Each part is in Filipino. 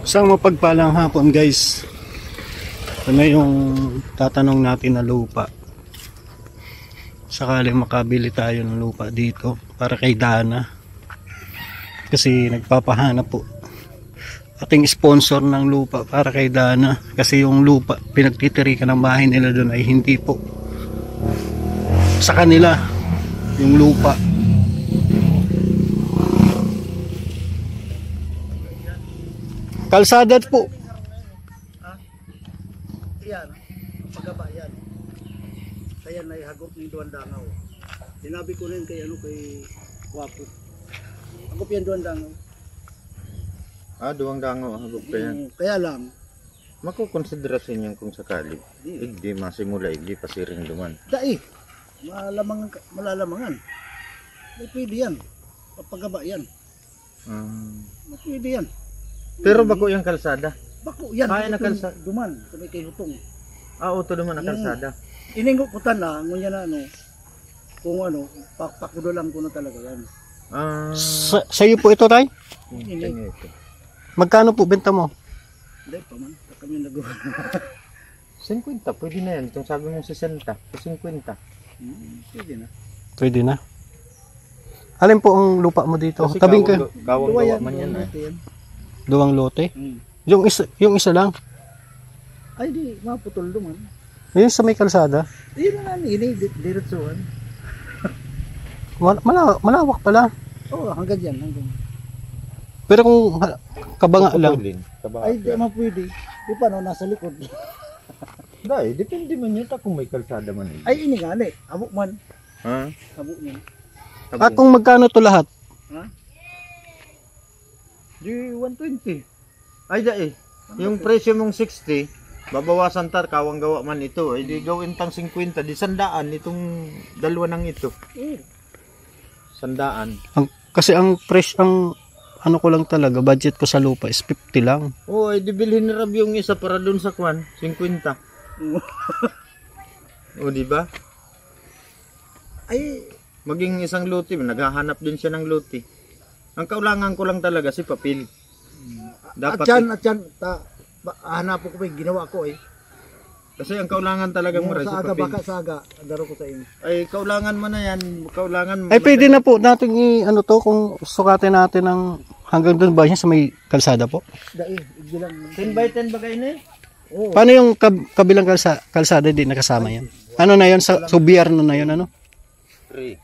Isang mapagpalang hapon guys. Ito na yung tatanong natin na lupa. Sakali makabili tayo ng lupa dito para kay Dana. Kasi nagpapahanap po ating sponsor ng lupa para kay Dana. Kasi yung lupa pinagtitirikan ng bahay nila doon ay hindi po sa kanila yung lupa. Kalsada po. Yan, pagaba yan. Kaya naihagop ni Duan Dangaw. Sinabi ko rin kay Wapo. Hagop yan Duan Dangaw. Duwang Dangaw hagop pa yan. Kaya lang. Makukonsiderasyon yan kung sakali. Hindi masimula, hindi pasiring duman. Dai, malalamangan. May pwede yan. Pagaba yan. May pwede yan. Pero bako yung kalsada. Bako yan. Kaya na kalsada. Duman, sa may kayutong. Uto duman ang kalsada. Iningo ko na, ngunya na kung pakudo lang ko na talaga yan. Sa iyo po ito, tay? Hindi. Magkano po benta mo? Hindi pa man, kami nagawa. 50, pwede na yan. Itong sabi mong 60, 50. Pwede na. Pwede na. Alin po ang lupa mo dito? Kasi Tabing ka. Kawang-gawa man yan. Duwang lote? Yung isa lang? Ay di, maputol duman. Yun sa may kalsada? Yun na ini, diretsuhan. Malawak pala. Oo, hanggang dyan, hanggang. Pero kung kabanga lang. Ay, di mapwede. Di pa nasa likod. Dahil, depende man yun kung may kalsada man. Ay, ini nga, abok man. Ha? Abok man. At kung magkano to lahat? Ha? Di 120. Ay dahil, yung presyo mong 60, babawasan tar kawang gawa man ito. Ay di gawin tang 50, di 100 itong dalawa ng ito. 100. Kasi ang fresh, ang ano ko lang talaga, budget ko sa lupa is 50 lang. Oo, ay di bilhin ni Rab yung isa para dun sa kwan, 50. O di ba? Ay, maging isang lote, naghahanap din siya ng lote. Ang kaulangan ko lang talaga si papel. Dapat at yan, hanap ko pa ginawa ko kasi ang kaulangan talaga mo si sa aga, papel. baka sa aga, daro ko sa inyo. Ay, kaulangan mo na yan. Kaulangan mo. Ay, pwede na po natin ano to, kung sukatin natin ng hanggang doon ba siya sa may kalsada po? Dahil, lang. 10 by 10 ba kayo na Oo. Paano yung kabilang kalsada, di nakasama yan? Ano na yun? Sa Subiarno na yun, ano? 3,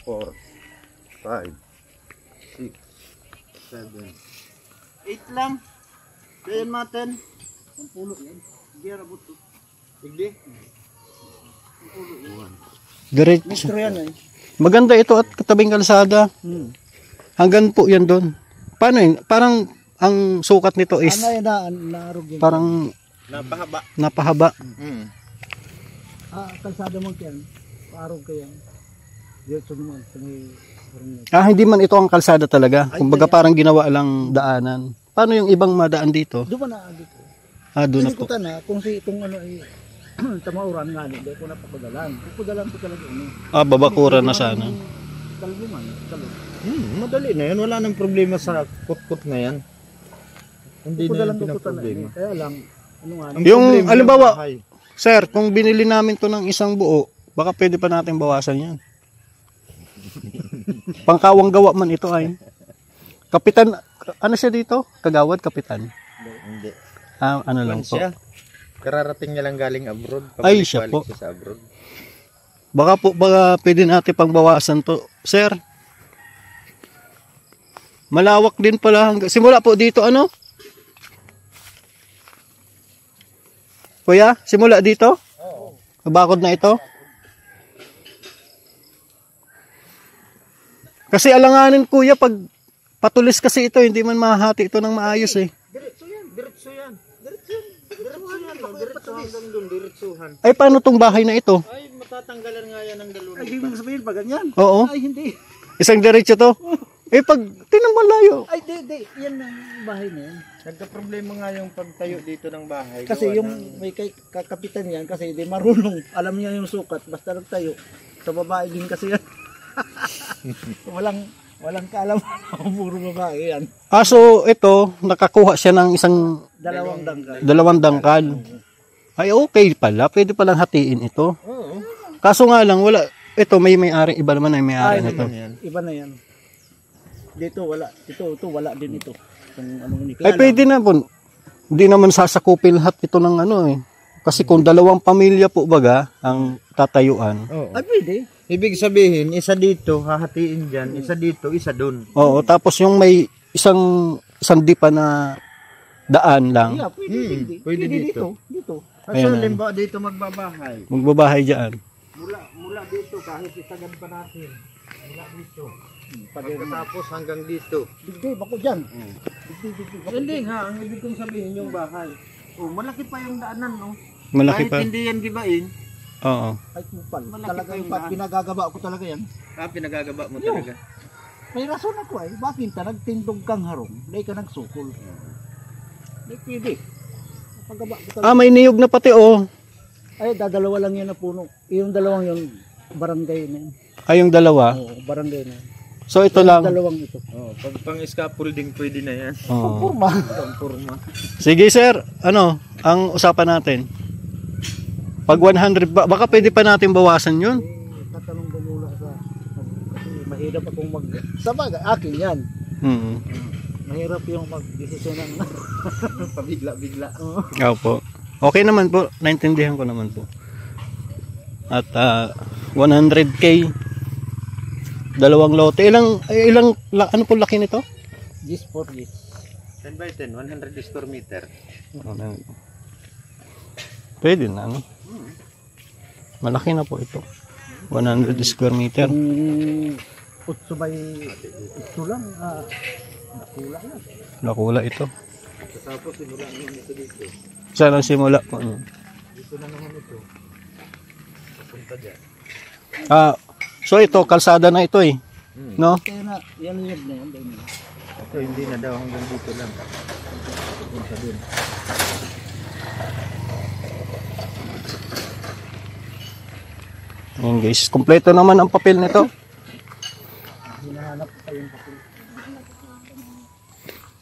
4, 5, 6, 7, 8 lang. Kaya maten. Ang pulo yan. Hindi rabot to. Hindi. Diretso. Mistro yan Maganda ito at katabing kalsada. Hanggang po yan doon. Paano yun? Parang ang sukat nito is Ano yan naarog yan. parang napahaba. Kalsada mo yan. Paarog ka yan. Diretso naman. Sa may Hindi man ito ang kalsada talaga. Kumbaga parang ginawa lang daanan. Paano yung ibang madaan dito? doon na dito. Doon na po. Pinikutan kung si itong ay tamauran nga hindi ko napapadalan. Pupadalan ko talaga Babakuran na sana. Kalbuman, kalog. Madali na yan. Wala nang problema sa kutkut na yan. Hindi na Pupadalan yan ko talaga pinaproblema. Kaya lang, Ang Yung, problema halimbawa, bahay. Sir, kung binili namin to ng isang buo, baka pwede pa natin bawasan yan. Pangkawang gawa man ito ay. Kapitan, ano siya dito? Kagawad, kapitan? Hindi. Ano lang po. Siya. Kararating niya lang galing abroad. Ay, siya po. Siya sa abroad. Baka pwede natin pangbawasan to. Sir, malawak din pala. Simula po dito, ano? Kuya, simula dito? Oo. Bakod na ito? Kasi alanganin kuya, pag patulis kasi ito, hindi man mahati ito ng maayos Diretso yan. Diretso yan. Diretso yan. Diretso hanggang doon. Diretsuhan. Ay, paano tong bahay na ito? Ay, matatanggalan nga yan ng dalawa. ay hindi mo sabihin pa ganyan. Oo. Ay hindi. Isang diretso to. Pag tinang malayo. Ay di. Yan ang bahay na yan. Nagka-problema nga yung pagtayo dito ng bahay. Kasi Gawa yung ng- may kakapitan yan kasi hindi marunong. Alam niya yung sukat basta nagtayo. Sa babae din kasi yan. Walang kaalam. Puro babae yan. So ito, nakakuha siya ng isang Dalawang dangkal. dalawang dangkal. Ay okay pala, pwede palang hatiin ito. Oo. Kaso nga lang, wala, ito may-ari, iba naman ay may-ari nito. Iba na yan. Dito wala. Ito wala din ito. Kung anong ni. Ay pwede na po. Hindi naman sasakupin lahat ito ng ano eh. Kasi kung dalawang pamilya po baga ang tatayuan. Oo. Ay pwede. Ibig sabihin, isa dito, hahatiin dyan, isa dito, isa dun. Oo, tapos yung may isang dipa na daan lang. Yeah, Pwede dito. Dito. Kasi Ayan na. limba dito magbabahay. Magbabahay dyan. Mula dito, kahit isagad pa natin. Mula dito. Pagkatapos. Tapos hanggang dito. Digdig ako dyan. Hindi nga, ang ibig kong sabihin yung bahay. Oh, malaki pa yung daanan, no? Malaki Kahit pa. hindi yan gibain, Oo. Ay kupal. Malaki Talaga pa yung yung pag daan. pinagagaba ko talaga yan. pinagagaba mo Yo. talaga. May rason ako eh. Bakit ka nagtindog kang harong? Dahil ka nagsukol. Dahil pwede. Pagaba ko talaga. May niyog na pati oh. Ay, dadalawa lang yan na puno. Yung dalawang yun, barangay na yun. Yung dalawa. Oo, barangay na yun. So ito Yung lang. dalawang ito. Oh, pag pang scaffolding pwede na yan. Oo. Purma. Pang kurma. Sige sir, ano ang usapan natin? Pag 100 baka pwede pa natin bawasan yun. Tatanong ko muna sa kasi mahirap akong mag sabagay akin yan. Mahirap yung mag-desisyon ng Pabigla-bigla. Opo. Okay naman po, naintindihan ko naman po. At 100k dalawang lote. Ano po laki nito? Gis for gis. 10 by 10, 100 square meter. Pwede na ano? Malaki na po ito. 100 square meter. Kung 8 by 8 lang, nakula na. Lakula ito. Tapos simula naman ito dito. Saan ang simula po? Dito na naman ito. Papunta dyan. So ito, kalsada na ito eh. No? Kaya na, yan yun na yan. Dahil Ito hindi na daw hanggang dito lang. Papunta dun. Ayan guys, kompleto naman ang papel nito. hinahanap ko pa yung papel.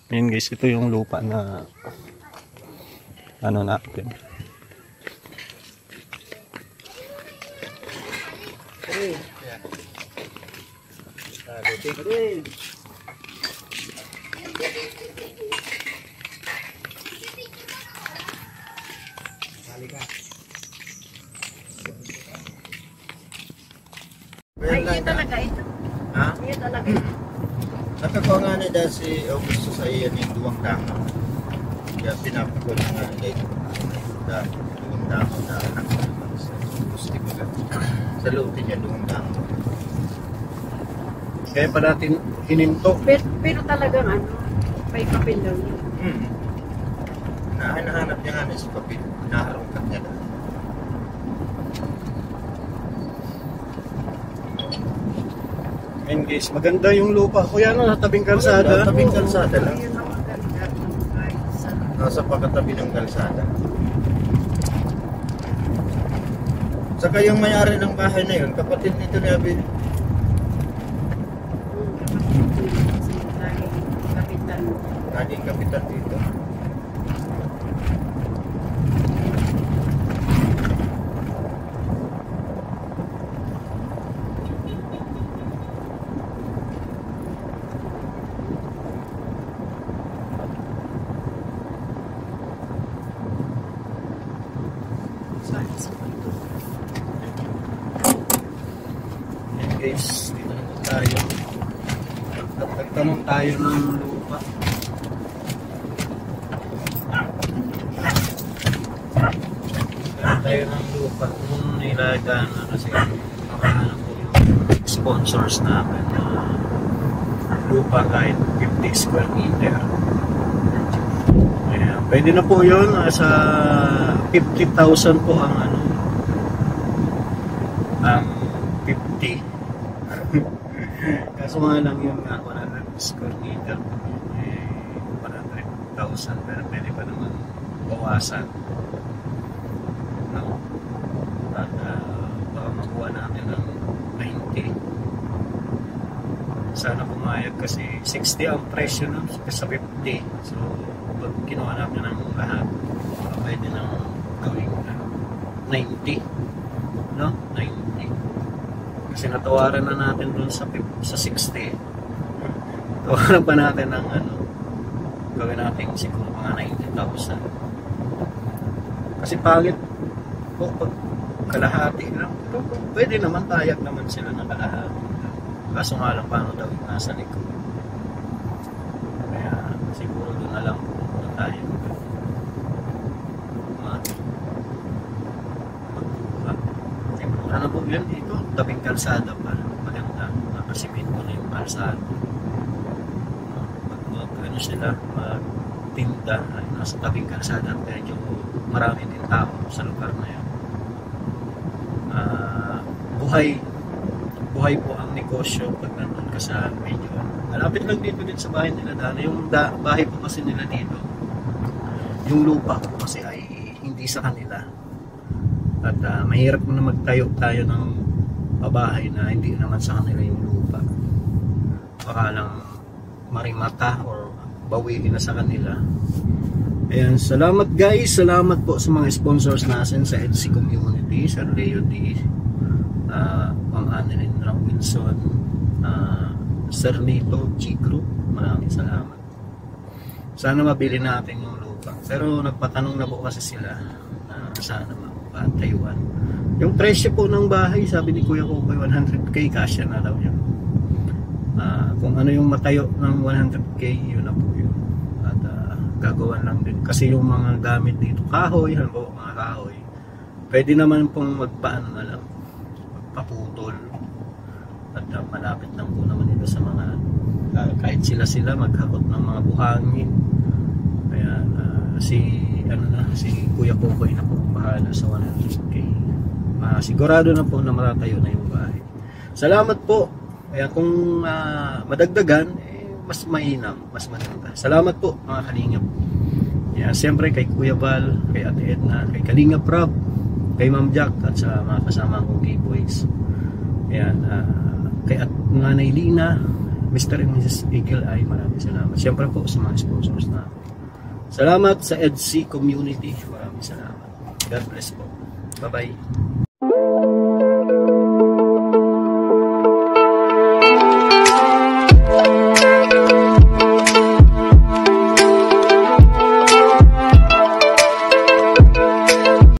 Ayan guys, ito yung lupa na ano natin. Ay, yun talaga ito. Ha? Yun talaga. Nakakuha nga na dahil si Augusto sa iyan yung duwang dangaw. Kaya pinapagod nga na ito. Duwang dangaw na anak sa gusti ko lang. Sa loob niya duwang dangaw. Kaya pa natin hininto. Pero talagang ano, may papel daw yun. Nahanap niya nga na si Papit. Naharongkat niya na. Ayan guys, maganda yung lupa. Kuya ano, sa tabing kalsada. Tabing kalsada lang. Ayun ang maganda. Nasa pagkatabi ng kalsada. Saka yung may-ari ng bahay na yun, kapatid nito ni Abid. Kapitan. Naging kapitan dito. Ayan guys, dito naman tayo. Nagtanong tayo ng lupa. Nagtanong tayo ng lupa. Kung nilagaan na kasi makahanap po yung sponsors namin na lupa kahit 50 square meter. Ayan, pwede na po yun. Sa 50,000 po ang ano, ang 50. Kaso nga lang yun nga, 100 square meter, 100,000, pero pwede pa naman bawasan. No? At baka makuha natin ng 90. Sana po nga pumayag kasi 60 ang presyo nun sa 50. So pag kinuha namin ng lahat, pwede nang gawing 90, no? 90 kasi natawaran na natin dun sa 60. Tawaran pa natin ng gawin natin siguro mga 90,000 kasi pangit po pag kalahati lang. Pero pwede naman, tayag naman sila ng kalahati, kaso nga lang paano daw yung nasa likod. Kaya siguro doon na lang pupunta tayo magbuka. Ano po yun dito, tabing kalsada pa, maganda, nakasimento na yung kalsada. Ano sila, magtinda ay nasa tabing kalsada at medyo marami din tao sa lugar na yun. Buhay po ang negosyo pag nandun ka sa medyo malapit lang dito din sa bahay nila Dana. Yung bahay po kasi nila dito, yung lupa po kasi ay hindi sa kanila at mahirap na magtayo tayo ng bahay na hindi naman sa kanila yung lupa. Baka lang marimata or bawiin na sa kanila. Ayan, salamat guys, salamat po sa mga sponsors natin sa EDC Community, Sir Leo D, Ma'am Annalyn Wilson, Sir Nito G Group, maraming salamat. Sana mabili natin yung lupa, pero nagpatanong na po kasi sila na sana mapatayuan. Yung presyo po ng bahay, sabi ni Kuya Kokoy, 100k, kasya na daw yun. Kung ano yung matayo ng 100k, yun na po yun. At gagawan lang din kasi yung mga gamit dito, kahoy, halimbawa mga kahoy, pwede naman pong magpaano na lang, magpaputol at malapit lang po naman ito sa mga kahit sila maghakot ng mga buhangin. Kaya si Kuya Kokoy na po bahala sa 100k. Sigurado na po na matatayo na yung bahay. Salamat po. Kaya kung madagdagan, mas mainam, mas maganda. Salamat po mga kalingap. Yan, siyempre kay Kuya Val, kay Ate Edna, kay Kalingap Rob, kay Ma'am Jack at sa mga kasama kong K-Boys. Yan, kay Nanay Lina, Mr. and Mrs. Eagle Eye, maraming salamat. Siyempre po sa mga sponsors natin. Salamat sa EDC Community, maraming salamat. God bless po. Bye-bye.